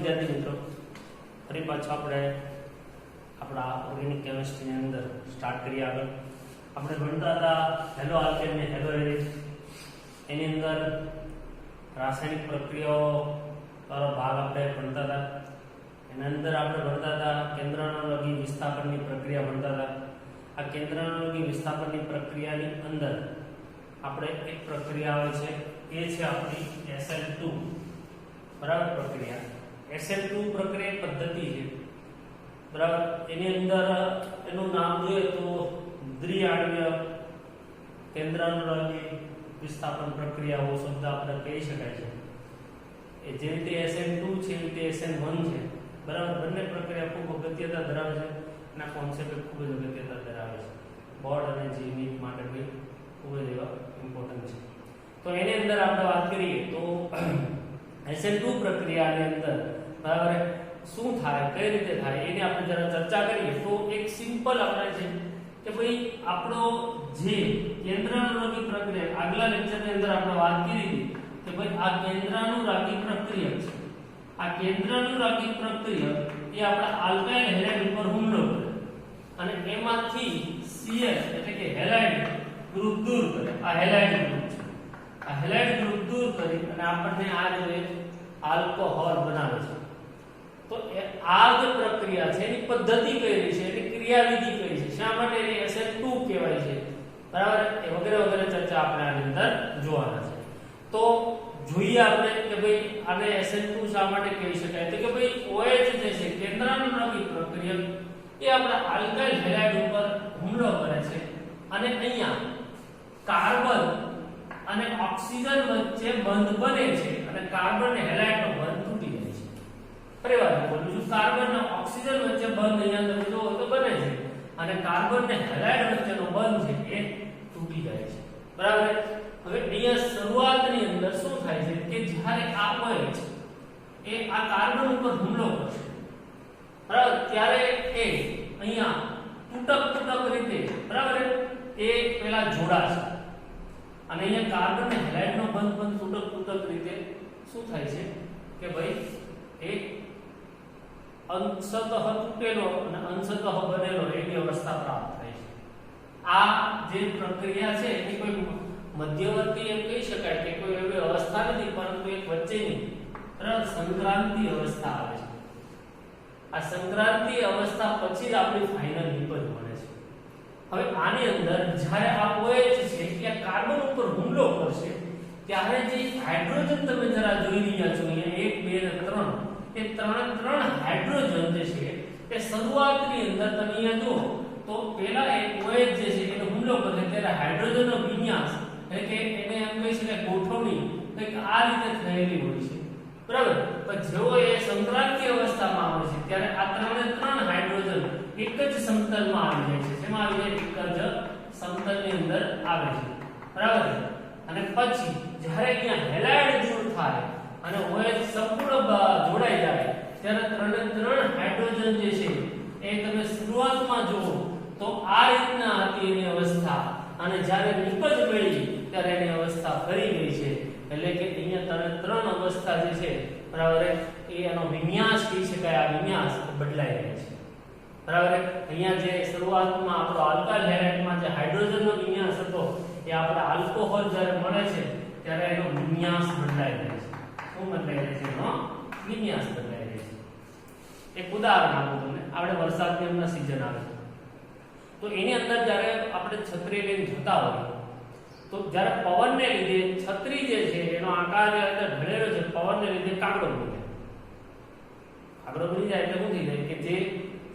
विद्यार्थी मित्रों, फरी पाछो આપણે આપણા ઓર્ગેનિક કેમિસ્ટ્રીની અંદર સ્ટાર્ટ કરીએ આગળ. આપણે ભણતા હતા હેલો આલ્કેન ને હેલો એરિડ. એની અંદર રાસાયણિક પ્રક્રિયાઓ વાળો ભાગ આપણે ભણતા હતા. એના અંદર આપણે ભણતા હતા કેન્દ્રાણુલગી વિસ્થાપનની પ્રક્રિયા ભણતા હતા. આ કેન્દ્રાણુલગી વિસ્થાપનની પ્રક્રિયાની અંદર આપણે એક પ્રક્રિયા આવે છે, એ છે આપણી SL2 બરાબર પ્રક્રિયા. SL2 પ્રક્રિયા પદ્ધતિ છે બરાબર. એની અંદર એનું નામ જોઈએ તો દ્વિઆણ્વીય કેન્દ્રાણુલગી વિસ્થાપન પ્રક્રિયાઓ શબ્દ આપણે કહી શકાય છે. એ જે રીતે SN2 છે એ રીતે SN1 છે બરાબર. બંને પ્રક્રિયા ખૂબ અગત્યતા ધરાવે છે અને કોન્સેપ્ટ ખૂબ જ અગત્યતા ધરાવે છે. બોર્ડ અને જીની માટે બી ખૂબ જ એવા ઇમ્પોર્ટન્ટ છે. તો એની અંદર આપણે વાત કરીએ તો SN2 પ્રક્રિયાની અંદર બરાબર શું થાય, કઈ રીતે થાય એની આપણે જરા ચર્ચા કરીએ તો એક સિમ્પલ આપણે છે કે ભાઈ આપણો જે કેન્દ્રાણુલગી પ્રક્રિયા આગલા લેક્ચરની અંદર આપણે વાત કરી હતી કે ભાઈ આ કેન્દ્રાણુરાગી પ્રક્રિયા છે. આ કેન્દ્રાણુરાગી પ્રક્રિયા એ આપણા આલ્કાઇલ હેલાઇડ ઉપર હુમલો કરે અને એમાંથી CH એટલે કે હેલાઇડ ગ્રુપ દૂર કરે. આ હેલાઇડ ગ્રુપ છે. આ હેલાઇડ ગ્રુપ દૂર કરી અને આપણને આ જે આલ્કોહોલ બનાવે છે. તો આ જે પ્રક્રિયા છે એની પદ્ધતિ કઈ છે, એની ક્રિયાવિધિ કઈ છે, શા માટે એને SN2 કહેવાય છે બરાબર, એ વગેરે વગેરે ચર્ચા આપણે આની અંદર જોવાના છે. તો જોઈએ આપણે કે ભાઈ આને SN2 શા માટે કહી શકાય તો કે ભાઈ OH જે છે કેન્દ્રાણુલગી પ્રક્રિયા એ આપણા આલ્કાઇલ હેલાઇડ ઉપર હુમલો કરે છે અને અહીંયા કાર્બન અને ઓક્સિજન વચ્ચે બંધ બને છે અને કાર્બન અને હેલાઇડનો બંધ તૂટી જાય છે. ફરીવાર બોલું છું, કાર્બન અને ઓક્સિજન વચ્ચે બંધ અહીંયા તમે જુઓ તો બને છે અને કાર્બન અને હેલાઇડ વચ્ચેનો બંધ છે એ તૂટી જાય છે બરાબર. હવે અહીંયા શરૂઆતની અંદર શું થાય છે કે જ્યારે આ OH એ આ કાર્બન ઉપર હુમલો કરશે બરાબર, ત્યારે એ અહીંયા તૂટક રીતે બરાબર એ પેલા જોડાશે અને અહીંયા કાર્બન અને હેલાઇડનો બંધ તૂટક રીતે શું થાય છે કે ભાઈ એ અંશતઃ તૂટેલો અને અંશતઃ બનેલો એવી અવસ્થા પ્રાપ્ત થાય છે. આ જે પ્રક્રિયા છે એની કોઈ મધ્યવર્તી એમ કહી શકાય કે કોઈ એવી અવસ્થા નથી, પરંતુ એક વચ્ચેની બરાબર સંક્રાંતિ અવસ્થા આવે છે. આ સંક્રાંતિ અવસ્થા પછી જ આપણી ફાઇનલ નિપજ બને છે. હવે આની અંદર જ્યારે આ OH છે કે કાર્બન ઉપર હુમલો કરશે ત્યારે જે હાઇડ્રોજન તમે જરા જોઈ રહ્યા છો અહીંયા 1 2 અને 3 એ ત્રણ હાઇડ્રોજન જે છે એ શરૂઆતની અંદર તમે અહીંયા જુઓ તો પેલા એક OH જે છે એનો હુમલો કરે ત્યારે હાઇડ્રોજનનો વિન્યાસ એટલે કે એને એમ કહી શકાય ગોઠવણી કંઈક આ રીતે થયેલી હોય છે બરાબર. પણ જેવો એ સંક્રાંતિ અવસ્થામાં આવે છે ત્યારે આ ત્રણ હાઇડ્રોજન એક જ સમતલમાં આવી જાય છે. જેમાં આવી જાય એક જ સમતલની અંદર આવે છે બરાબર. અને પછી જ્યારે અહીંયા હેલાઇડ દૂર થાય અને OH સંપૂર્ણ જોડાઈ જાય ત્યારે ત્રણ હાઇડ્રોજન જે છે એ તમે શરૂઆતમાં જુઓ તો આ રીતના હતી એની અવસ્થા અને જ્યારે નિપજ મળી ત્યારે એની અવસ્થા ફરી ગઈ છે. એટલે કે અહીંયા ત્રણ અવસ્થા જે છે બરાબર એ એનો વિન્યાસ કહી શકાય. આ વિન્યાસ બદલાઈ જાય છે બરાબર. અહીંયા જે શરૂઆતમાં આપણો આલ્કાઇલ હેલાઇડમાં જે હાઇડ્રોજનનો વિન્યાસ હતો એ આપણે આલ્કોહોલ જ્યારે મળે છે ત્યારે એનો વિન્યાસ બદલાઈ જાય છે. શું બદલાઈ જાય છે? એનો વિન્યાસ બદલાઈ જાય છે. એક ઉદાહરણ આપું તમને. આપણે વરસાદની અંદર સીઝન આવે છે તો એની અંદર જ્યારે આપણે છત્રી લઈને જતા હોઈએ તો જ્યારે પવનને લીધે છત્રી જે છે એનો આકાર જે અંદર ઢળેલો છે પવનને લીધે કાગડો બની જાય. કાગડો બની જાય એટલે શું થઈ જાય કે જે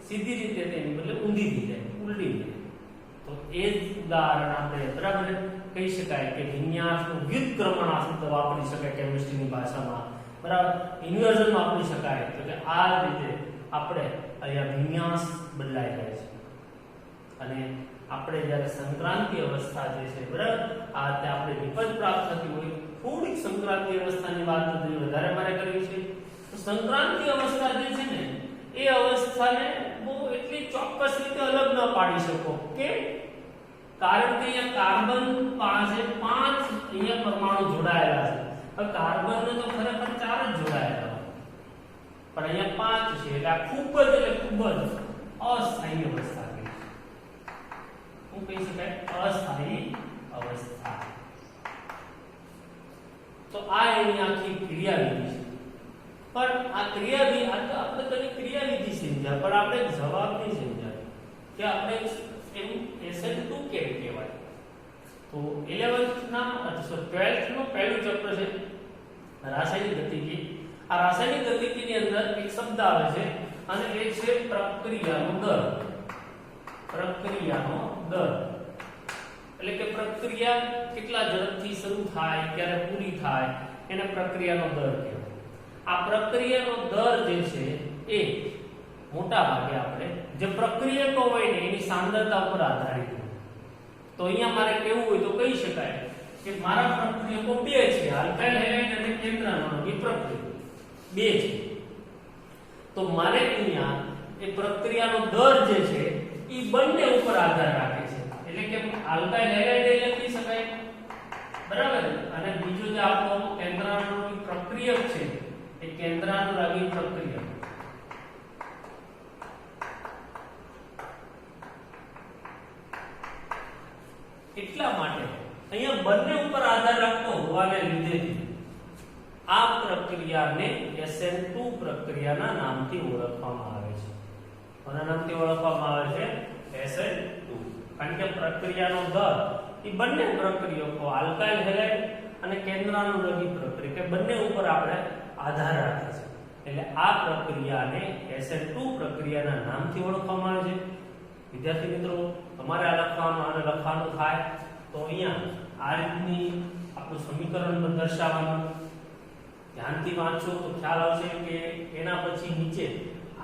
સીધી રીતે તેની બદલે ઊંધી થઈ જાય, ઉલટી થઈ જાય. તો એ જ ઉદાહરણ આપણે બરાબર કહી શકાય કે વિન્યાસનું વ્યુત્ક્રમણ શબ્દ વાપરી શકાય કેમિસ્ટ્રીની ભાષામાં બરાબર. ઇન્વર્ઝન વાપરી શકાય તો કે આ રીતે આપણે અહીંયા વિન્યાસ બદલાઈ જાય છે અને આપણે જ્યારે સંક્રાંતિ અવસ્થા જે છે બરાબર આ રીતે આપણે નિપજ પ્રાપ્ત થતી હોય. થોડીક સંક્રાંતિ અવસ્થાની વાત વધારે મારે કરવી છે. તો સંક્રાંતિ અવસ્થા જે છે ને એ અવસ્થાને બહુ એટલી ચોક્કસ રીતે અલગ ન પાડી શકો કે કારણ કે અહીંયા કાર્બન પાસે 5 અહીંયા પરમાણુ જોડાયેલા છે. હવે કાર્બનને તો ખરેખર 4 જ જોડાયેલા પણ અહીંયા 5 છે એટલે આ ખૂબ જ અસ્થાયી અવસ્થા છે. શું કહી શકાય? અસ્થાયી અવસ્થા. તો આ એની આખી ક્રિયાવિધિ છે. પણ આ ક્રિયાવિધિ આપણે કદી ક્રિયાવિધિ સમજ્યા, પણ આપણે જવાબ નહીં સમજ્યા કે આપણે એમ SN2 કેમ કહેવાય. તો 11th ના 12th નું પહેલું ચેપ્ટર છે રાસાયણિક ગતિકી. આ રાસાયણિક ગતિકીની અંદર એક શબ્દ આવે છે અને એ છે પ્રક્રિયાનો દર. પ્રક્રિયાનો દર એટલે કે પ્રક્રિયા કેટલા ઝડપથી શરૂ થાય, ક્યારે પૂરી થાય, એને પ્રક્રિયાનો દર કહેવાય. આ પ્રક્રિયાનો દર જે છે એ મોટા ભાગે આપણે જે પ્રક્રિયકો હોય ને એની સાંદ્રતા પર આધારિત હોય. તો અહીંયા મારે કેવું હોય તો કહી શકાય કે મારા પ્રક્રિયકો બે છે, આલ્કાઇલ હેલાઇડ અને કેન્દ્રનો વિપ્રક્રિયક બે છે. તો મારે અહીંયા એ પ્રક્રિયાનો દર જે છે એ બંને ઉપર આધાર રાખે છે. એટલે કે આલ્કાઇલ હેલાઇડ લખી શકાય, બરાબર, અને બીજું જે આપણો કેન્દ્રાનુરાગી પ્રક્રિયક છે એ કેન્દ્રાનુરાગી પ્રક્રિયક. એટલા માટે અહીંયા બંને ઉપર આધાર રાખતો હોવાને લીધે આ પ્રક્રિયાને SN2 પ્રક્રિયાના નામથી ઓળખવામાં આવે છે. કોના નામથી ઓળખવામાં આવે છે? SN2. કારણ કે પ્રક્રિયાનો દર એ બંને પ્રક્રિયકો આલ્કાઇલ હેલાઇડ અને કેન્દ્રાનુરાગી પ્રક્રિયક બંને ઉપર આપણે આધાર રાખે છે. એટલે આ પ્રક્રિયાને SN2 પ્રક્રિયાના નામથી ઓળખવામાં આવે છે. વિદ્યાર્થી મિત્રો, તમારે આ લખવાનું થાય તો અહીંયા આ રીતની આપણું સમીકરણ દર્શાવવાનું. ધ્યાનથી વાંચો તો ખ્યાલ આવશે કે એના પછી નીચે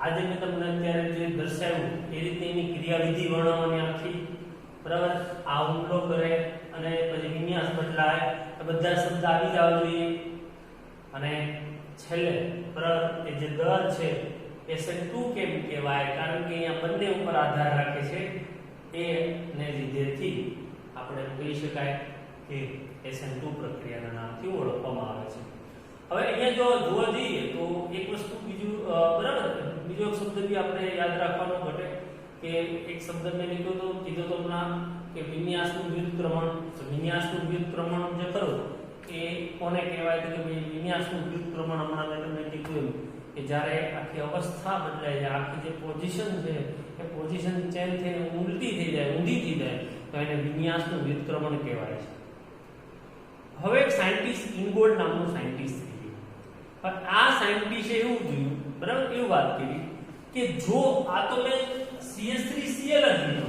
આજે મેં તમને અત્યારે જે દર્શાવ્યું એ રીતે એની ક્રિયાવિધિ વર્ણવવાની આખી, બરાબર. આ હુમલો કરે અને પછી વિન્યાસ બદલાય, બધા શબ્દ આવી જવા જોઈએ. અને છેલ્લે બરાબર એ જે દર છે SN2 કેમ કહેવાય? કારણ કે અહીંયા બંને ઉપર આધાર રાખે છે. એને લીધેથી આપણે કહી શકાય કે SN2 પ્રક્રિયાના નામથી ઓળખવામાં આવે છે. હવે અહીંયા જો જોવા જઈએ તો એક વસ્તુ બીજું, બરાબર, બીજો એક શબ્દ બી આપણે યાદ રાખવાનો ઘટે કે એક શબ્દ મેં કીધો તો હમણાં કે વિન્યાસનું વ્યુત્ક્રમણ. વિન્યાસનું વ્યુત્ક્રમણ જે ખરું એ કોને કહેવાય? કે ભાઈ વિન્યાસનું વ્યુત્ક્રમણ હમણાં મેં તમને કીધું કે જ્યારે આખી અવસ્થા બદલાય જાય, આખી જે પોઝિશન છે એ પોઝિશન ચેન્જ થઈને ઉલટી થઈ જાય, ઊંધી થઈ જાય, તો એને વિન્યાસનું વ્યુત્ક્રમણ કહેવાય છે. હવે એક સાયન્ટિસ્ટ ઇનગોલ્ડ નામનો સાયન્ટિસ્ટ થઈ ગયો. પણ આ સાયન્ટિસ્ટે એવું જોયું, બરાબર, એવું વાત કરી કે જો આ તો મેં CH3Cl જ લીધો,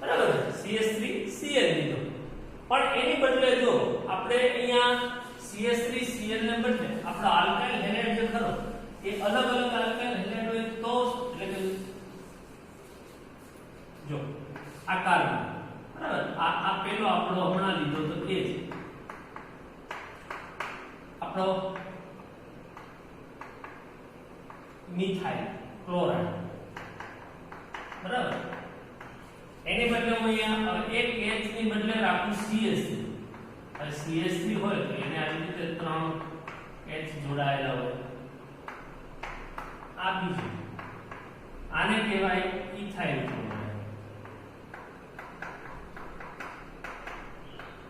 બરાબર, CH3Cl લીધો, પણ એની બદલે જો આપણે અહીંયા CH3Cl ને બદલે આપણો આલ્કાઇલ હેલાઇડ જે ખરો એ અલગ અલગ આલ્કાઇલ હેલાઇડ હોય તો, એટલે કે જો આ કાર્બન, બરાબર, આ પેલો આપણો હમણાં લીધો તો એ છે આપણો મિથાઇલ ક્લોરાઇડ, બરાબર. એની બદલે હું અહીંયા એક H ની બદલે રાખું CH3. હવે CH3 હોય તો એને આવી રીતે 3 H જોડાયેલા હોય. આ બીજું, આને કહેવાય ઇથાઇલ ક્લોરાઇડ.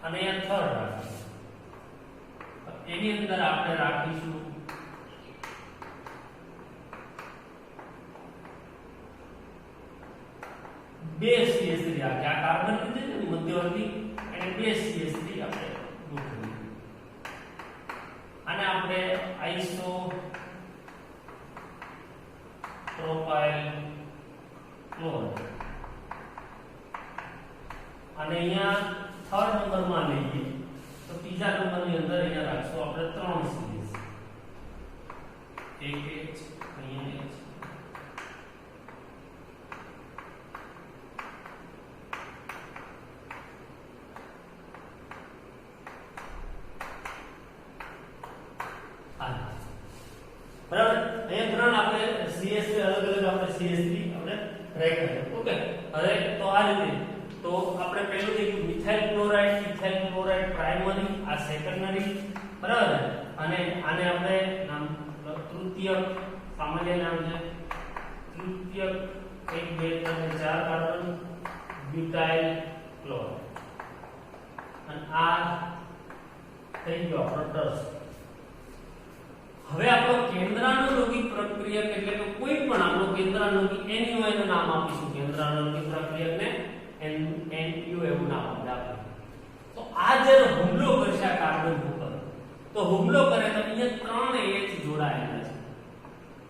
અને અહીંયા થર્ડ રાખીશું. એની અંદર આપણે રાખીશું બે CH3. આ કાર્બન છે ને મધ્યવર્તી, એને બે CH3 આપણે મૂકીએ. અને આપણે આઇસો પ્રોપાઇલ ક્લોરાઇડ અને અહીંયા થર્ડ નંબરમાં લઈએ તો ત્રીજા નંબરની અંદર અહીંયા રાખશું આપણે 3 CH. એક H, અહીંયા H. બરાબર, અહીંયા ત્રણ આપણે CH3 અલગ અલગ આપણે CH3 આપણે રાખ્યા. ઓકે, હવે તો આ રીતે તો આપણે પહેલું દેખ્યું methyl chloride, ethyl chloride primary, આ સેકન્ડરી, બરાબર. અને આને આપણે નામ લખતું તૃતીયક સામાન્ય નામ છે, તૃતીયક 1 2 3 4 કાર્બન બ્યુટાઇલ ક્લોરાઇડ અને આ થઈ ગયો આપણો ટર્સ. હવે આપણો કેન્દ્રાનુલગી પ્રક્રિયક એટલે કે કોઈ પણ આપણો કેન્દ્રાનુલગી એની હોય એનું નામ આપીશું. કેન્દ્રાનુલગી પ્રક્રિયકને NU એવું નામ આપીએ. તો આ જ્યારે હુમલો કરશે આ કાર્બન ઉપર, તો હુમલો કરે તો અહીંયા 3 H જોડાયેલા છે,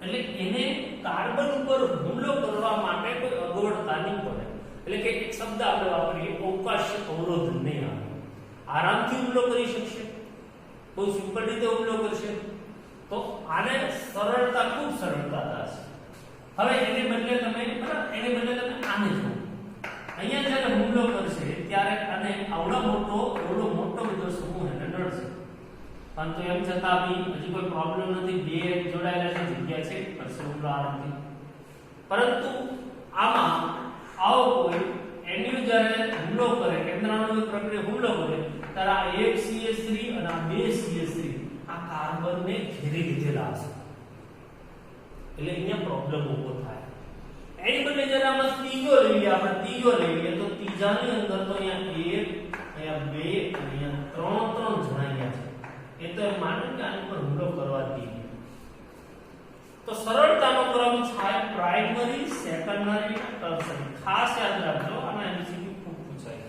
એટલે એને કાર્બન ઉપર હુમલો કરવા માટે કોઈ અગવડતા નહીં પડે. એટલે કે એક શબ્દ આપણે વાપરીએ, અવકાશ અવરોધ નહીં આવે, આરામથી હુમલો કરી શકશે, કોઈ સિમ્પલ રીતે હુમલો કરશે. તો આને સરળતા, ખૂબ સરળતા થશે. હવે એને બદલે તમે આને જુઓ, અહીંયા જ્યારે હુમલો કરશે ત્યારે આને એવડો મોટો બધો સમૂહ એને નડશે, પરંતુ એમ છતાં બી હજી કોઈ પ્રોબ્લેમ નથી. બે જોડાયેલા છે, જગ્યા છે, કરશે હુમલો આરામથી. પરંતુ આમાં આવો કોઈ NU જ્યારે હુમલો કરે, કેન્દ્રાનુલગી પ્રક્રિયા હુમલો કરે, ત્યારે આ એક CH3 અને આ બે CH3 આ કાર્બનને ઘેરી લીધેલા હશે, એટલે અહીંયા પ્રોબ્લેમ ઊભો થાય. એની બદલે જ્યારે આમાં ત્રીજો લઈએ, આપણે ત્રીજો લઈએ, તો ત્રીજાની અંદર તો અહીંયા 1, અહીંયા 2 અને અહીંયા 3 જણાયા છે. એ તો એમ માનો કે આની પર હુમલો કરવા દઈએ. તો સરળતાનો ક્રમ છે પ્રાઇમરી, સેકન્ડરી, ટર્શરી. ખાસ યાદ રાખજો, આમાં MCQ ખૂબ પૂછાય.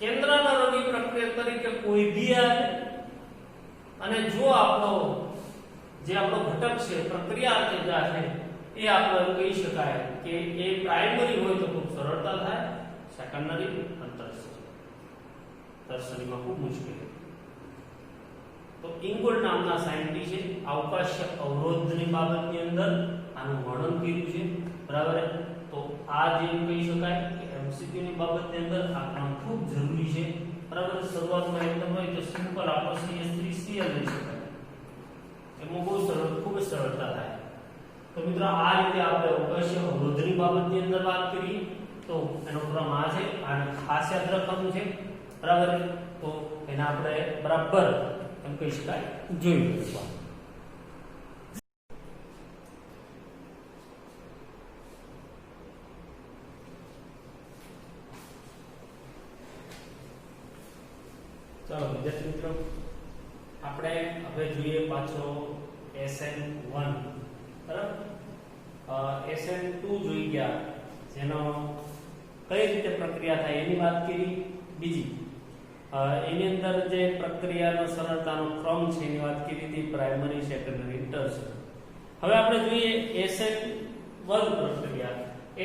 કેન્દ્રાનુલગી પ્રક્રિયા તરીકે કોઈ બી આવે, અને જો આપણો ઘટક છે, પ્રક્રિયા છે, એ આપણે કહી શકાય કે એ પ્રાઇમરી હોય તો ખૂબ સરળતા થાય, સેકન્ડરી અને ટર્શરીમાં ખૂબ મુશ્કેલી. તો ઇંગોલ્ડ નામના સાયન્ટિસ્ટ છે, અવકાશ અવરોધની બાબતની અંદર આનું વર્ણન કર્યું છે, બરાબર. તો આ જે કહી શકાય કે MCQ ની બાબતની અંદર આ કામ ખૂબ જરૂરી છે, બરાબર. શરૂઆતમાં એકદમ હોય તો સિમ્પલ આપણો CH3Cl લઈ શકાય, એમાં બહુ સરળ, ખૂબ સરળતા થાય. તો મિત્રો આ રીતે આપણે અવકાશ અવરોધની બાબતની અંદર વાત કરી. તો એનો ક્રમ આ છે, આને ખાસ યાદ રાખવાનું છે, બરાબર. તો એને આપણે બરાબર એમ કહી શકાય જોઈ લઈશું. ચાલો વિદ્યાર્થી મિત્રો, આપણે હવે જોઈએ પાછો SN1, બરાબર. SN2 જોઈ ગયા, જેનો કઈ રીતે પ્રક્રિયા થાય એની વાત કરી. બીજી એની અંદર જે પ્રક્રિયાનો સરળતાનો ક્રમ છે એની વાત કરી હતી, પ્રાઇમરી, સેકન્ડરી, ટર્શરી. હવે આપણે જોઈએ SN1 પ્રક્રિયા.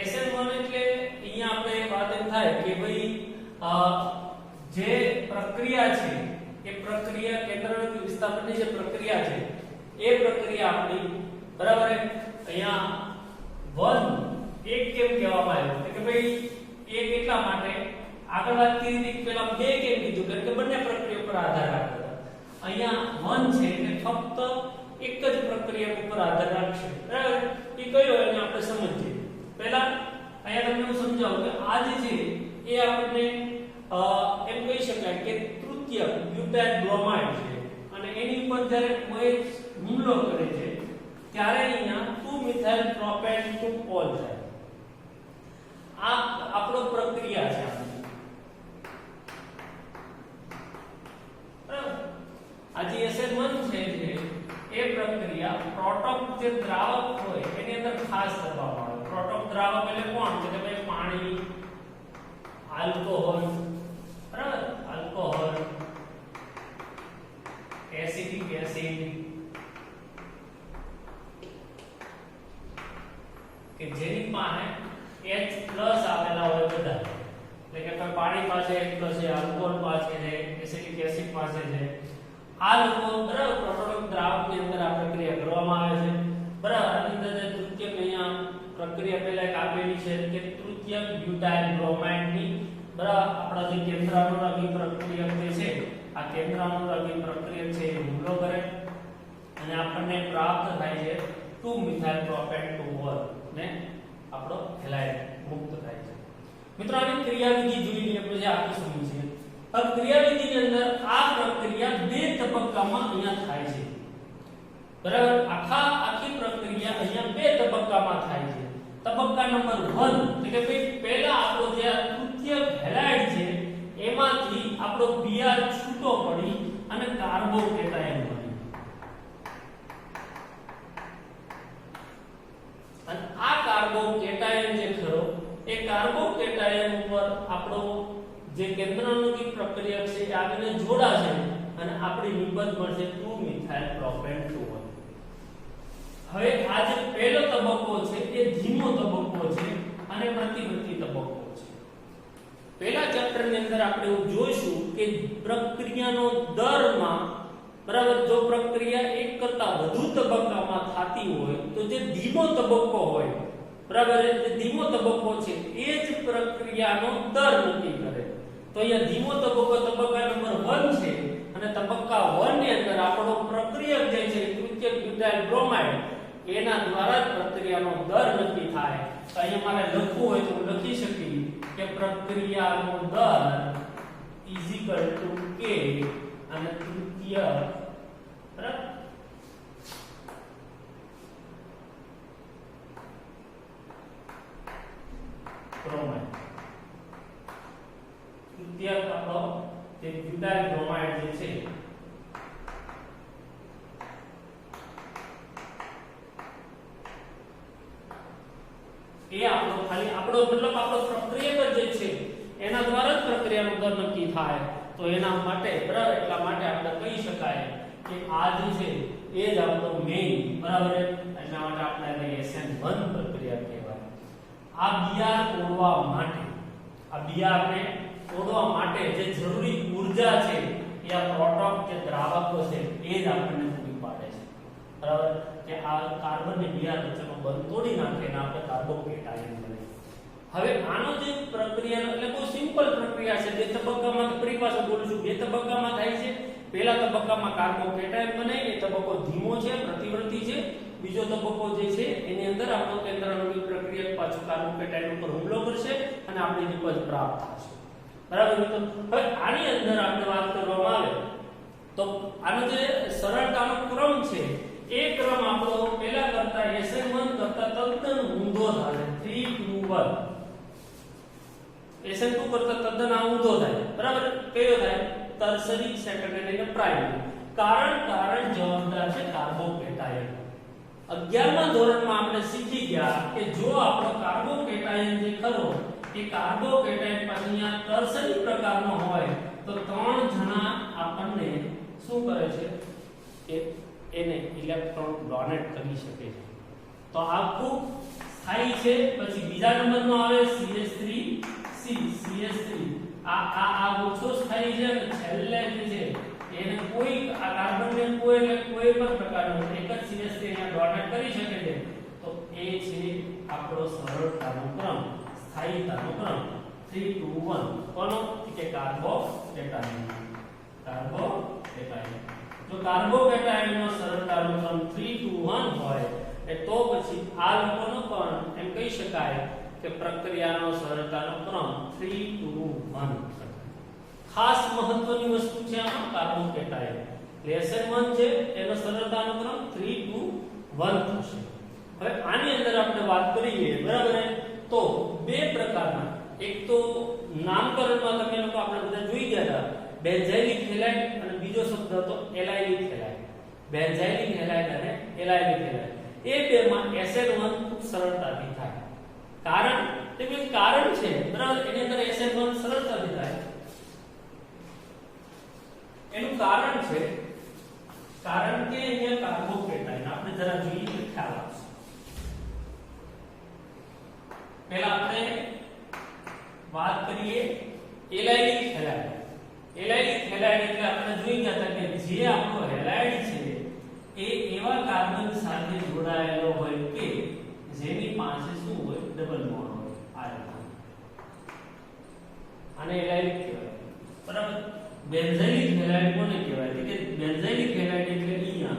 SN1 એટલે અહીંયા આપણે વાત એમ થાય કે ભાઈ જે પ્રક્રિયા છે એ પ્રક્રિયા કેન્દ્રાનુલગી વિસ્થાપનની જે પ્રક્રિયા છે એ પ્રક્રિયા આપણી, બરાબર. અહીંયા 1 એક કેમ કહેવામાં આવ્યું કે ભાઈ એક એટલા માટે આગળ વાત કરી હતી, પહેલા 2 કેમ કીધું કારણ કે બંને પ્રક્રિયા પર આધાર રાખે છે. અહીંયા 1 છે એટલે ફક્ત એક જ પ્રક્રિયા ઉપર આધાર રાખશે, બરાબર. એ કયો એને આપણે સમજીએ. પહેલા અહીંયા તમને હું સમજાવું કે આ જે છે એ આપણને એમ કહી શકાય કે તૃતીયક બ્યુટાઇલ બ્રોમાઇડ છે, અને એની ઉપર જ્યારે OH હુમલો કરે છે ત્યારે અહીંયા 2 મિથાઇલ પ્રોપેન 2 ઓલ થાય. આ આપણો પ્રક્રિયા છે આપણી, બરાબર. આ જે SN1 છે એ પ્રક્રિયા પ્રોટોક જે દ્રાવક હોય એની અંદર ખાસ કરવામાં આવે. પ્રોટોક દ્રાવક એટલે કોણ? કે ભાઈ પાણી, આલ્કોહોલ, બરાબર, આલ્કોહોલ, એસિડિક એસિડ કે જેની પાસે H+ આવેલા હોય બધા, એટલે કે પાણી પાસે H+ છે, આલ્કોહોલ પાસે છે, એસિડિક એસિડ પાસે છે. આ લોકો, બરાબર, પ્રોટોક દ્રાવકની અંદર આ પ્રક્રિયા કરવામાં આવે છે, બરાબર. આની અંદર જે તૃતીયક અહીંયા પ્રક્રિયા પહેલા એક આપેલી છે કે તૃતીયક બ્યુટાઇલ બ્રોમાઇડની, બરાબર. આપણા જે કેન્દ્રાનુલગી પ્રક્રિયક જે છે આ કેન્દ્રાનુલગી પ્રક્રિયક છે એ હુમલો કરે અને આપણને પ્રાપ્ત થાય છે 2 મિથાઇલ પ્રોપેન 2 ઓલ ને આપણો હેલાઇડ મુક્ત થાય છે. મિત્રો આની ક્રિયાવિધિ જોઈ લઈએ પછી આપણે સમજીએ. હવે ક્રિયાવિધિની અંદર આ પ્રક્રિયા 2 તબક્કામાં અહીંયા થાય છે. બરાબર આખી પ્રક્રિયા અહીંયા બે તબક્કામાં થાય છે. તબક્કા નંબર 1 એટલે કે ભાઈ પહેલા આપણો જે તૃતીય હેલાઇડ છે એમાંથી આપણો Br છૂટો પડી અને કાર્બોકેટાયન બની. અને આ કાર્બોકેટાયન જે ખરો એ કાર્બોકેટાયન ઉપર આપણો જે કેન્દ્રાણુની પ્રક્રિયા છે એ આવીને જોડાશે અને આપણી નિબંધ મળશે 2 મિથાઇલ પ્રોપેન 2. હવે આ જે પહેલો તબક્કો છે એ ધીમો તબક્કો છે અને પ્રતિવર્તી તબક્કો છે. પહેલા ચેપ્ટર ની અંદર આપણે એવું જોઈશું કે પ્રક્રિયાનો દરમાં બરાબર જો પ્રક્રિયા એક કરતા વધુ તબક્કામાં થતી હોય તો જે ધીમો તબક્કો હોય બરાબર જે ધીમો તબક્કો છે એ જ પ્રક્રિયાનો દર નક્કી કરે. તો અહીંયા ધીમો તબક્કો તબક્કા નંબર 1 છે અને તબક્કા 1 ની અંદર આપણો પ્રક્રિયક જે છે તૃતીય બ્યુટાઇલ બ્રોમાઇડ એના દ્વારા જ પ્રક્રિયાનો દર નક્કી થાય. તો અહીંયા મારે લખવું હોય તો લખી શકીએ કે પ્રક્રિયાનો દર k અને તૃતીય બરાબર બ્રોમાઇડ તૃતીય આપણો જે બ્યુટાઇલ બ્રોમાઇડ જે છે એ આપણો ખાલી આપણો મતલબ આપણો પ્રક્રિયક જે છે એના દ્વારા જ પ્રક્રિયાનો દર નક્કી થાય. તો એના માટે બરાબર એટલા માટે આપણે કહી શકાય કે આ જે છે એ જ આપણો મેઇન બરાબર એટલા માટે આપણે એને SN1 પ્રક્રિયા કહેવાય. આ Br તોડવા ને તોડવા માટે જે જરૂરી ઊર્જા છે એ આ પ્રોટોન જે દ્રાવકો છે એ જ આપણને પૂરી પાડે છે બરાબર કે આ કાર્બન ને Br વચ્ચેનો બંધ તોડી નાખે ને આપણે કાર્બોકેટાયન બને. હવે આનો જે પ્રક્રિયાનો એટલે બહુ સિમ્પલ પ્રક્રિયા છે. જે તબક્કામાં ફરી પાછું બોલું છું બે તબક્કામાં થાય છે. પહેલા તબક્કામાં કાર્બોકેટાયન બને એ તબક્કો ધીમો છે પ્રતિવર્તી છે. બીજો તબક્કો જે છે એની અંદર આપણો કેન્દ્રાણુની પ્રક્રિયા પાછું કાર્બોકેટાયન ઉપર હુમલો કરશે અને આપણે નિપજ પ્રાપ્ત થશે બરાબર મિત્રો. હવે આની અંદર આપણે વાત કરવામાં આવે તો આનો જે સરળતાનો ક્રમ છે એ ક્રમ આપણો પહેલા કરતા SN1 કરતા તદ્દન ઊંધો થાય 3 2 1. SN2 કરતા તદ્દન આ ઊંધો થાય બરાબર. કયો થાય ટર્શરી સેકન્ડરી અને પ્રાઇમરી. કારણ જવાબદાર છે કાર્બોકેટાયન. 11મા ધોરણમાં આપણે શીખી ગયા કે જો આપણો કાર્બોકેટાયન જે ખરો એ કાર્બોકેટાયન પછી અહીંયા ટર્શરી પ્રકારનો હોય તો 3 જણા આપણને શું કરે છે કે એને ઇલેક્ટ્રોન ડોનેટ કરી શકે છે. તો આ ખૂબ સ્થાયી છે. પછી બીજા નંબરનો આવે CH3C આ ઓછો સ્થાયી છે અને છેલ્લે જે છે એને કોઈ આ કાર્બનને કોઈ પણ પ્રકારનો એક જ CH3 અહીંયા ડોનેટ કરી શકે છે. તો એ છે આપણો સરળતાનો ક્રમ સ્થાયીતાનો ક્રમ 3 2 1. કોનો કે કાર્બોકેટાયન. જો કાર્બોકેટાયનનો સરળતાનો ક્રમ 3 2 1 હોય એ તો પછી આ લોકોનો પણ એમ કહી શકાય કે પ્રક્રિયાનો સરળતાનો ક્રમ 3 2 1. ખાસ મહત્વની વસ્તુ છે આમાં કાર્બોકેટાયન. SN1 છે એનો સરળતાનો ક્રમ 3 2 1 થશે. હવે આની અંદર આપણે વાત કરીએ બરાબર તો બે પ્રકારના એક તો નામકરણમાં તમે લોકો આપણે બધા જોઈ ગયા હતા બેન્ઝાઇલિક હેલાઇડ અને બીજો શબ્દ હતો એલાઇલિક હેલાઇડ. બેન્ઝાઇલિક હેલાઇડ અને એલાઇલિક હેલાઇડ એ બેમાં SN1 ખૂબ સરળતાથી થાય. કારણ છે બરાબર એની અંદર SN1 સરળતાથી થાય. એનું કારણ છે કારણ કે અહીંયા કાર્બોકેટાયન આપણે જરા જોઈએ તો ખ્યાલ આવશે. પહેલા આપણે વાત કરીએ એલાઇલિક હેલાઇડ. એલાઇલિક હેલાઇડ એટલે આપણે જોઈ ગયા હતા કે જે આપણો હેલાઇડ છે એ એવા કાર્બન સાથે જોડાયેલો હોય કે જેની પાસે શું હોય ડબલ બોન્ડ હોય. આને એલાઇલિક કહેવાય બરાબર. બેન્ઝાઇલિક હેલાઇડ કોને કહેવાય કે બેન્ઝાઇલિક હેલાઇડ એટલે અહીંયા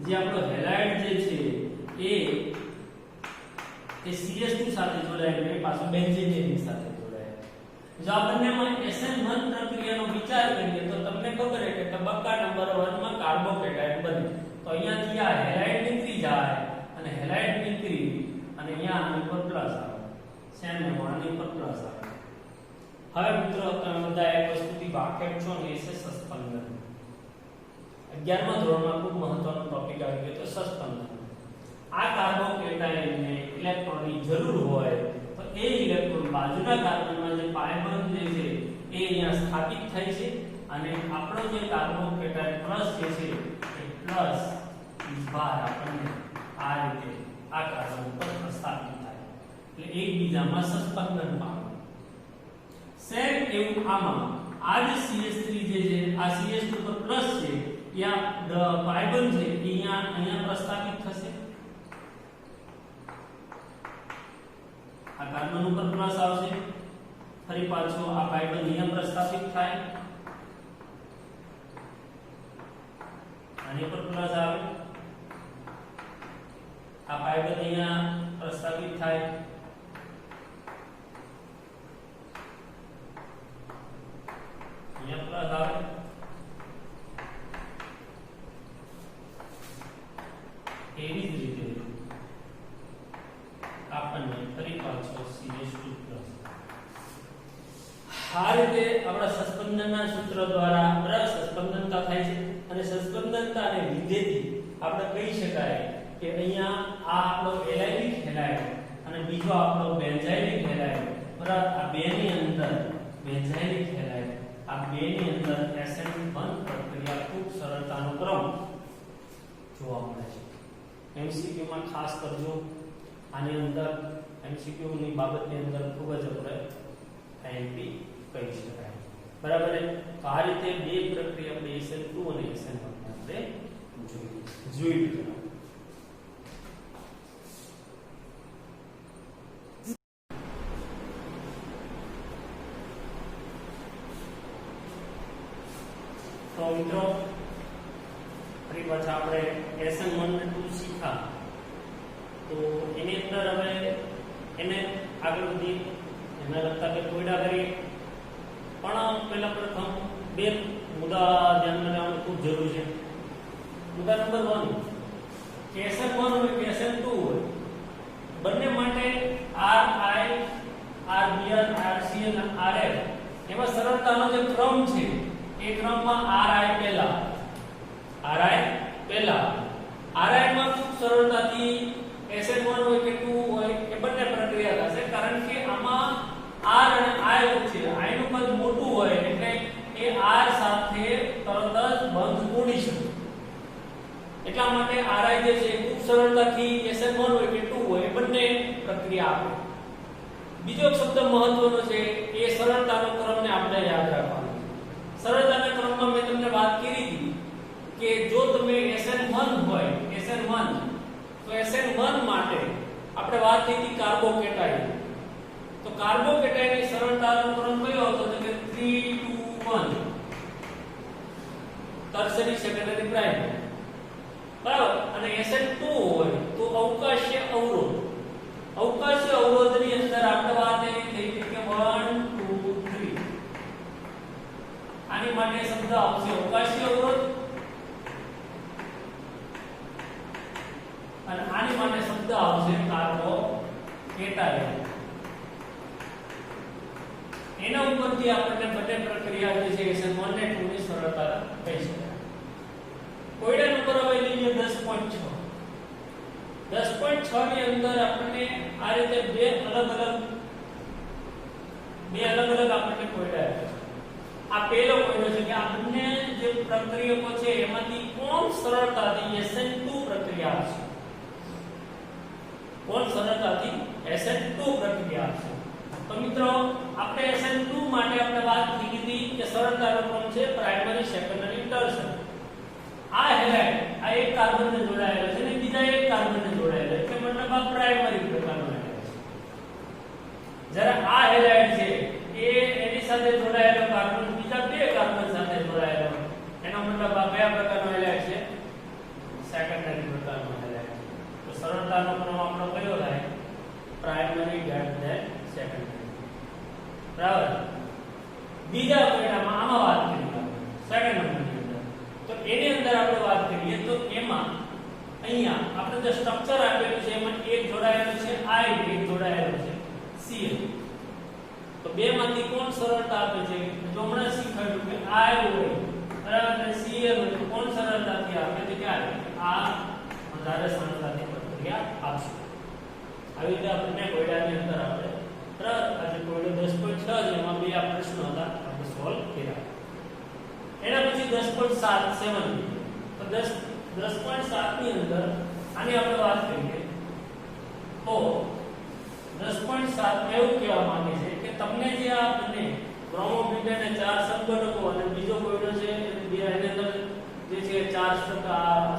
જે આપણો હેલાઇડ જે છે એ CH2 સાથે જોડાયેલો એ પાછો બેન્ઝીન સાથે જોડાયેલો. જો આ બંનેમાં SN1 પ્રક્રિયાનો વિચાર કરીએ તો તમને ખબર છે કે તબક્કા નંબર 1 માં કાર્બોકેટાયન બને. તો અહીંયાથી આ હેલાઇડ નીકળી જાય અને હેલાઇડ નીકળી અને અહીંયા આની પર પ્લસ આવે સેમ આની પર પ્લસ આવે. હવે મિત્રો તમે બધા એક વસ્તુથી વાકેફ છો ને એ છે સસ્પેન્શન. 11મા ધોરણમાં ખૂબ મહત્વનો ટોપિક આવી ગયો તો સસ્પેન્શન. આ કાર્બોકેટાયનને ઇલેક્ટ્રોનની જરૂર હોય તો એ ઇલેક્ટ્રોન બાજુના કાર્બનમાં જે પાય બોન્ડ જે છે એ અહીંયા સ્થાપિત થાય છે અને આપણો જે કાર્બોકેટાયન પ્લસ જે છે એ પ્લસ બહાર આપણને આ રીતે આ કાર્બન ઉપર પ્રસ્થાપિત થાય એટલે એકબીજામાં સસ્પેન્શન પામે. સેમ એવું આમાં આ જે CH3 જે છે આ CH2 પર પ્લસ છે ત્યાં પાય બોન્ડ છે અહીંયા પ્રસ્થાપિત થશે. આ કાર્બન ઉપર પ્લસ આવશે ફરી પાછો આ પાય બોન્ડ અહીંયા પ્રસ્થાપિત થાય આની પર પ્લસ આવે આ પાય બોન્ડ અહીંયા પ્રસ્થાપિત થાય અહીંયા પ્લસ આવે એવી જ રીતે આપણને ફરી પાછો CH2+. આ રીતે આપણા સસ્પેન્શનના સૂત્ર દ્વારા બરાબર સસ્પેન્શનતા થાય છે અને સસ્પેન્શનતાને લીધેથી આપણે કહી શકાય કે અહીંયા આ આપણો એલાઇનિક હેલાઇડ અને બીજો આપણો બેન્ઝાઇનિક હેલાઇડ બરાબર આ બેની અંદર બેન્ઝાઇનિક હેલાઇડ આ બેની અંદર SN1 પ્રક્રિયા ખૂબ સરળતાનો ક્રમ જોવા મળે છે. MCQ માં ખાસ કરજો આની અંદર MCQ ની બાબતની અંદર ખૂબ જ આપણે IMP કહી શકાય બરાબર. તો આ રીતે બે પ્રક્રિયા આપણે SN2 અને SN1 આપણે જોઈ લીધું. તો મિત્રો ફરી પાછા આપણે SN1 અને 2 શીખા તો એની અંદર હવે એને આગળ વધી એના લગતા કે કોયડા કરી પણ પહેલા પ્રથમ બે મુદ્દા ધ્યાનમાં લેવાનું ખૂબ જરૂરી છે. મુદ્દા નંબર 1 કે SN1 હોય કે SN2 હોય બંને માટે RI RBr RCl RF એમાં સરળતાનો જે ક્રમ છે એ ક્રમમાં RI પહેલા RI માં ખૂબ સરળતાથી SN1 હોય કે 2 હોય એ બંને પ્રક્રિયા થશે કારણ કે આમાં R અને I વચ્ચે I નું કદ મોટું હોય એટલે એ R સાથે તરત જ બંધ તોડી શકે એટલા માટે RI જે છે ખૂબ સરળતાથી SN1 હોય કે 2 હોય એ બંને પ્રક્રિયા આપે. બીજો શબ્દ મહત્વનો છે એ સરળતાનો ક્રમને આપણે યાદ રાખવાનો. સરળતાના ક્રમમાં મેં તમને વાત કરી હતી કે જો તમે SN1 હોય SN1 તો SN1 માટે આપણે વાત થઈ હતી કાર્બોકેટાયન. તો કાર્બોકેટાયનની સરળતાનો ક્રમ કયો હતો તો કે 3 2 1 ટર્શરી સેકન્ડરી પ્રાઇમરી બરાબર. અને SN2 હોય તો અવકાશીય અવરોધની અંદર આપણે વાત એવી થઈ કે 1 2 3 આની માટે શબ્દ આવશે અવકાશીય અવરોધ અને આની માટે શબ્દ આવશે કાર્બોકેટાયન. એના ઉપરથી આપણને બંને પ્રક્રિયા જે છે SN1 અને 2 ની સરળતા કહી શકાય. કોયડા નંબર હવે લઈએ 10.6 ની અંદર આપણને આ રીતે બે અલગ અલગ આપણને કોયડા છે. આ પહેલો કોયડો છે કે આ બંને જે પ્રક્રિયકો છે એમાંથી કોણ સરળતાથી SN2 પ્રક્રિયા આપશે તો મિત્રો આપણે SN2 માટે આપણે વાત કરી હતી કે સરળતાનો ક્રમ છે પ્રાઇમરી સેકન્ડરી ટર્શરી. આ હેલાઇડ આ એક કાર્બનને જોડાયેલો છે અને બીજા એક કાર્બનને જોડાયેલો છે એટલે મતલબ આ પ્રાઇમરી પ્રકારનો હેલાઇડ છે. જ્યારે આ હેલાઇડ છે એ એની સાથે જોડાયેલો કાર્બન બીજા બે કાર્બન સાથે જોડાયેલો એનો મતલબ આ કયા પ્રકારનો હેલાઇડ છે સેકન્ડરી પ્રકારનો હેલાઇડ. તો સરળતાનો ક્રમ આપણો કયો થાય પ્રાઇમરી ધેન સેકન્ડરી બરાબર. બીજા કોયડામાં આમાં વાત કરીએ સેકન્ડ નંબરની અંદર તો એની અંદર આપણે વાત કરીએ તો એમાં અહીંયા આપણે જે સ્ટ્રક્ચર આપેલું છે એમાં એક જોડાયેલું છે I, એક જોડાયેલું છે Cl. તો બે માંથી કોણ સરળતા આપે છે? જો હમણાં શીખવાડ્યું કે I હોય બરાબર અને Cl હોય તો કોણ સરળતાથી આપે છે? કે આ વધારે સરળતાથી પ્રક્રિયા આપશે. આવી રીતે આપણે કોયડાની અંદર આપણે બરાબર આજે કોયડો 10.6 છે એમાં બે આ પ્રશ્નો હતા આપણે સોલ્વ કર્યા. એના પછી 10.7 તો 10.7 ની અંદર આની આપણે વાત કરીએ તો 10.7 એવું કહેવા માંગે છે કે તમને જે આ બંને બ્રોમોબ્યુટેન અને 4 સંગઠકો અને બીજો કોયડો છે એની અંદર જે છે 4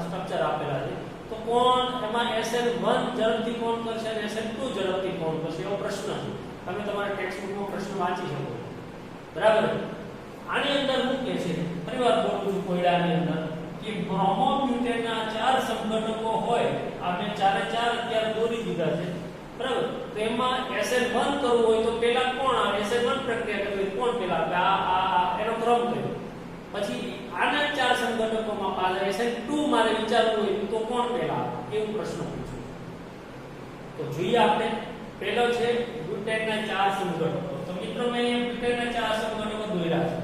સ્ટ્રક્ચર આપેલા છે તો કોણ એમાં SN1 ઝડપથી કોણ કરશે અને SN2 ઝડપથી કોણ કરશે એવો પ્રશ્ન છે. તમે તમારા ટેક્સ્ટબુકમાં પ્રશ્ન વાંચી શકો બરાબર. આની અંદર શું કહે છે ફરીવાર બોલું છું કોયડાની અંદર કે બ્રોમોબ્યુટેનના 4 સંગઠકો હોય આપણે ચારે ચાર અત્યારે દોરી દીધા છે બરાબર. તો એમાં SN1 કરવું હોય તો પહેલા કોણ આવે? SN1 પ્રક્રિયા કરવી કોણ પહેલા આવે? આ એનો ક્રમ કયો? પછી આના 4 સંગઠકોમાં પાછા SN2 મારે વિચારવું હોય તો કોણ પહેલા આવે? એવું પ્રશ્ન પૂછ્યો. તો જોઈએ આપણે પહેલો છે બ્યુટેનના 4 સંગઠકો. તો મિત્રો મેં બ્યુટેનના 4 સંગઠકો દોર્યા છે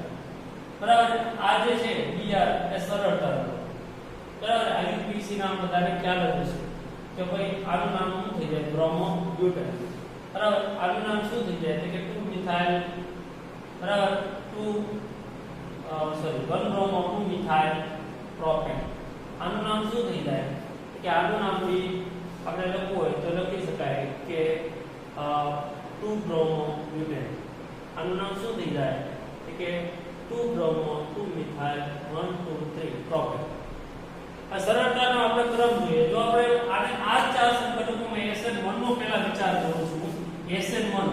બરાબર. આ જે છે Br એ સરળતા બરાબર. IUPAC નામ બધાને ખ્યાલ જ હશે કે ભાઈ આનું નામ શું થઈ જાય? બ્રોમોબ્યુટેન બરાબર. આનું નામ શું થઈ જાય? એટલે કે 2 મિથાઇલ બરાબર 1 બ્રોમો 2 મિથાઇલ પ્રોપેન. આનું નામ શું થઈ જાય? કે આનું નામ બી આપણે લખવું હોય તો લખી શકાય કે 2 બ્રોમો બ્યુટેન. આનું નામ શું થઈ જાય? કે 2 બ્રોમો 2 મિથાઇલ 1 2 3 પ્રોપેન. આ સરળતાનો આપણે ક્રમ જોઈએ. જો આપણે આને આ 4 સંગઠકોમાં SN1 નો પહેલા વિચાર કરું છું SN1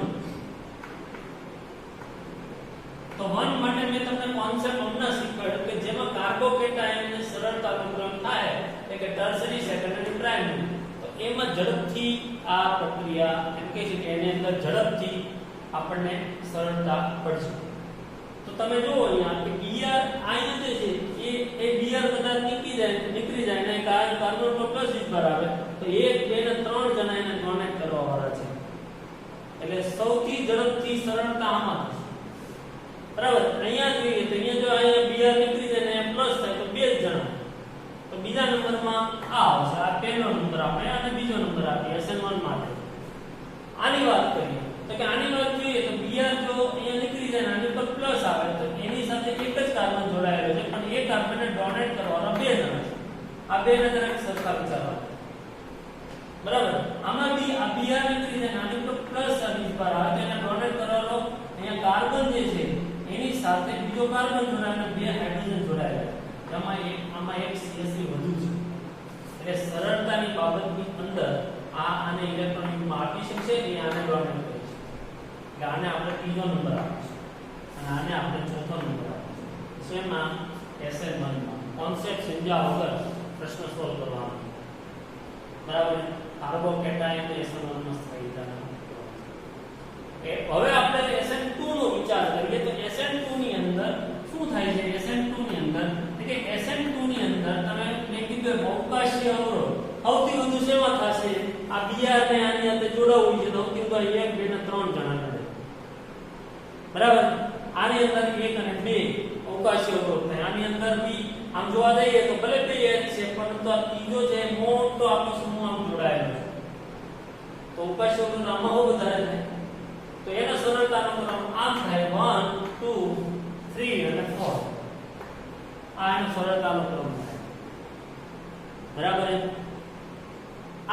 તો 1 માટે મેં તમને કોન્સેપ્ટ હમણાં શીખવાડ્યું કે જેમાં કાર્બોકેટાયનની સરળતાનો ક્રમ થાય એટલે કે ટર્શરી સેકન્ડરી પ્રાઇમરી તો એમાં ઝડપથી આ પ્રક્રિયા એમ કહે છે કે એની અંદર ઝડપથી આપણને સરળતા પડશે. તો તમે જુઓ અહીંયા કે Br આયન જે છે એ Br કદાચ નીકળી જાય ને કાર્બન નો પ્લસ વિભાગ આવે તો 1 2 અને 3 જણા એને ડોનેટ કરવા વાળા છે. એટલે સૌથી ઝડપથી સરળતા આમાં થશે બરાબર. અહીંયા જોઈએ તો અહીંયા જો અહીંયા Br નીકળી જાય ને પ્લસ થાય તો 2 જણા. તો બીજા નંબરમાં આ આવશે. આ પહેલો નંબર આપણે અને બીજો નંબર આપીએ SN1 માટે. આની વાત કરીએ તો કે આની વાત જોઈએ તો Br જો અહીંયા નીકળી જાય ને આની પર પ્લસ આવે તો એની સાથે એક જ કાર્બન જોડાયેલો છે પણ એ કાર્બનને ડોનેટ કરવાના 2 જણા છે. આ 2 ને જરાક સરખા વિચારવા બરાબર. આમાં બી આ Br નીકળી જાય આની પર પ્લસ આવી પર આવે તો એને ડોનેટ કરવાનો અહીંયા કાર્બન જે છે એની સાથે બીજો કાર્બન જોડાયેલો 2 હાઇડ્રોજન જોડાયેલા આમાં એક CH3 વધુ છે. એટલે સરળતાની બાબતની અંદર આને ઇલેક્ટ્રોનિકમાં આપી શકશે એ આને ડોનેટ કરે છે. એટલે આને આપણે ત્રીજો નંબર આપીશું અને આને આપણે ચોથો નંબર આપીશું. શેમાં? SN1 માં. કોન્સેપ્ટ સમજ્યા વગર પ્રશ્ન સોલ્વ કરવાનો બરાબર. કાર્બોકેટાયન SN1 માં થઈ જાય. હવે આપણે SN2 નો વિચાર કરીએ તો SN2 ની અંદર શું થાય છે? SN2 ની અંદર એટલે કે SN2 ની અંદર તમે મેં કીધું અવકાશીય અવરોધ સૌથી વધુ શેમાં થશે? આ Br ને આની અંદર જોડાવવું છે તો સૌથી વધુ 1 2 અને 3 જણા મળે બરાબર. આની અંદર 1 અને 2 અવકાશીય અવરોધ થાય. આની અંદર બી આમ જોવા જઈએ તો ભલે 2 H છે પરંતુ આ ત્રીજો છે મોટો આપણો સમૂહ આમ જોડાયેલો છે તો અવકાશીય અવરોધ આમાં બહુ વધારે થાય. તો એનો સરળતાનો ક્રમ આમ થાય 1 2 3 અને 4. આ એનો સરળતાનો ક્રમ થાય બરાબર.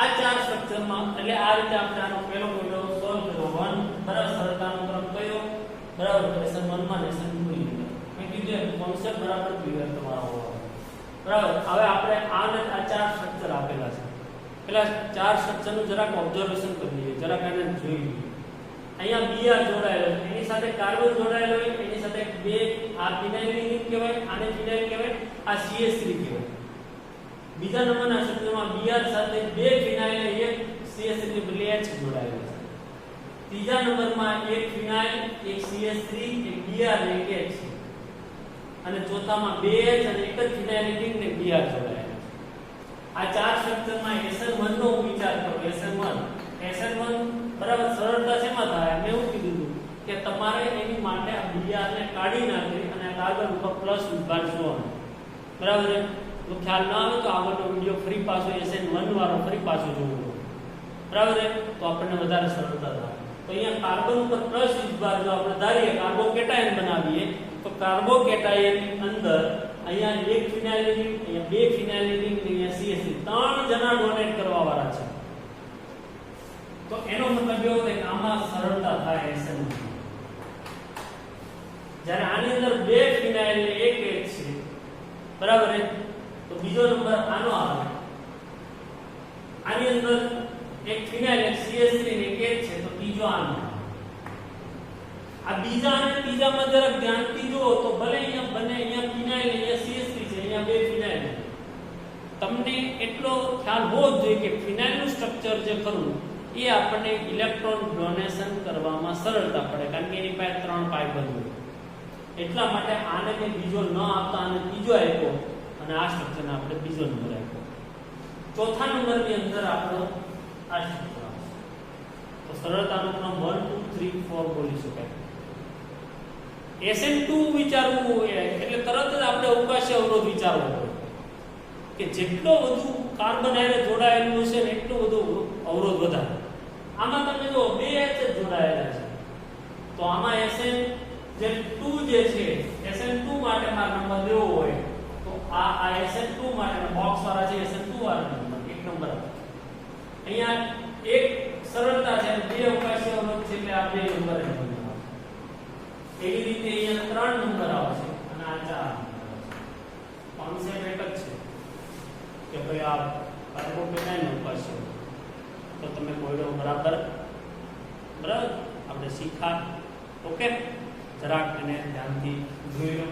આ 4 સ્ટ્રક્ચરમાં એટલે આ રીતે આપણે આનો પહેલો કોયડો સોલ્વ કર્યો 1 બરાબર. સરળતાનો ક્રમ કયો બરાબર? SN1 માં SN2 ની અંદર મેં કીધું કોન્સેપ્ટ બરાબર ક્લિયર તમારો હોવો બરાબર. હવે આપણે આને આ 4 સ્ટ્રક્ચર આપેલા છે. પેલા 4 સ્ટ્રક્ચરનું જરાક ઓબ્ઝર્વેશન કરીએ, જરાક એને જોઈ લઈએ. અહીંયા Br જોડાયેલો છે એની સાથે કાર્બન જોડાયેલો હોય એની સાથે 2 આ ફિનાઇલ રિંગ કહેવાય આને ફિનાઇલ કહેવાય આ CH3 કહેવાય. બીજા નંબરના સ્ટ્રક્ચરમાં Br સાથે 2 ફિનાઇલ અને 1 CH3 બદલે H જોડાયેલો છે. ત્રીજા નંબરમાં 1 ફિનાઇલ 1 CH3 1 Br અને 1 H છે. અને ચોથામાં 2 H અને 1 જ ફિનાઇલ રિંગ ને Br જોડાયેલો છે. આ ચાર સ્ટ્રક્ચરમાં SN1 નો વિચાર કરો. SN1 બરાબર સરળતા શેમાં થાય? મેં એવું કીધું હતું કે તમારે એની માટે આ Br ને કાઢી નાખી અને કાર્બન ઉપર પ્લસ ઉગાડવાનું. બરાબર છે? તો ખ્યાલ ના આવે તો આગળનો વિડિયો ફરી પાછો SN1 વાળો ફરી પાછો જોવો. બરાબર છે? તો આપણને વધારે સરળતા થાય. તો અહીંયા કાર્બન ઉપર પ્લસ વીજભાર જો આપણે ધારીએ કાર્બોકેટાયન બનાવીએ તો કાર્બોકેટાયન ની અંદર અહીંયા એક ફિનાઇલિન, અહીંયા બે ફિનાઇલિન, અહીંયા CH3 ત્રણ જણા ડોનેટ કરવા વાળા છે. તો એનો મતલબ એવો થાય કે આમાં સરળતા થાય SN. જ્યારે આની અંદર બે ફિનાઇલ ને એક છે, બરાબર છે? તો બીજો નંબર આનો આવે. આની અંદર એક ફિનાઇલ, એક CH3 ને એક છે, તો ત્રીજો આનો. આ બીજા અને ત્રીજામાં જરાક ધ્યાનથી જુઓ તો ભલે અહીંયા બને, અહીંયા ફિનાઇલ, અહીંયા CH3 છે, અહીંયા બે ફિનાઇલ. તમને એટલો ખ્યાલ હોવો જ જોઈએ કે ફિનાઇલનું સ્ટ્રક્ચર જે ખરું એ આપણને ઇલેક્ટ્રોન ડોનેશન કરવામાં સરળતા પડે, કારણ કે એની પાસે ત્રણ પાઇપ હોય. એટલા માટે આને મેં બીજો ન આપતા આને ત્રીજો આપ્યો અને આ સ્ટ્રક્ચરને આપણે બીજો નંબર આપ્યો. ચોથા નંબરની અંદર આપણો આ સ્ટ્રક્ચર આવશે. તો સરળતાનો ક્રમ 1 2 3 4 બોલી શકાય. SN2 વિચારવું હોય એટલે તરત જ આપણે અવકાશી અવરોધ વિચારવો પડે કે જેટલો વધુ કાર્બન હારે જોડાયેલું છે ને એટલું બધું અવરોધ વધારે. આમાં તમે જો બે H જોડાયેલા છે, તો આમાં SN2 જે છે, SN2 માટે મારો નંબર લેવો હોય તો આ SN2 માટે બોક્સ વાળા છે, SN2 વાળા નંબર એક નંબર. અહીંયા એક સરળતા છે, બે અવકાશી અવરોધ છે એટલે આ બે નંબર આવે. એવી રીતે અહીંયા ત્રણ નંબર આવશે અને આ ચાર નંબર આવશે. કોન્સેપ્ટ એક જ છે કે ભાઈ આ કાર્બોકેટાયન અવકાશી તો તમે કોયડો બરાબર આપણે શીખા. ઓકે, જરાક એને ધ્યાનથી જોઈ લો.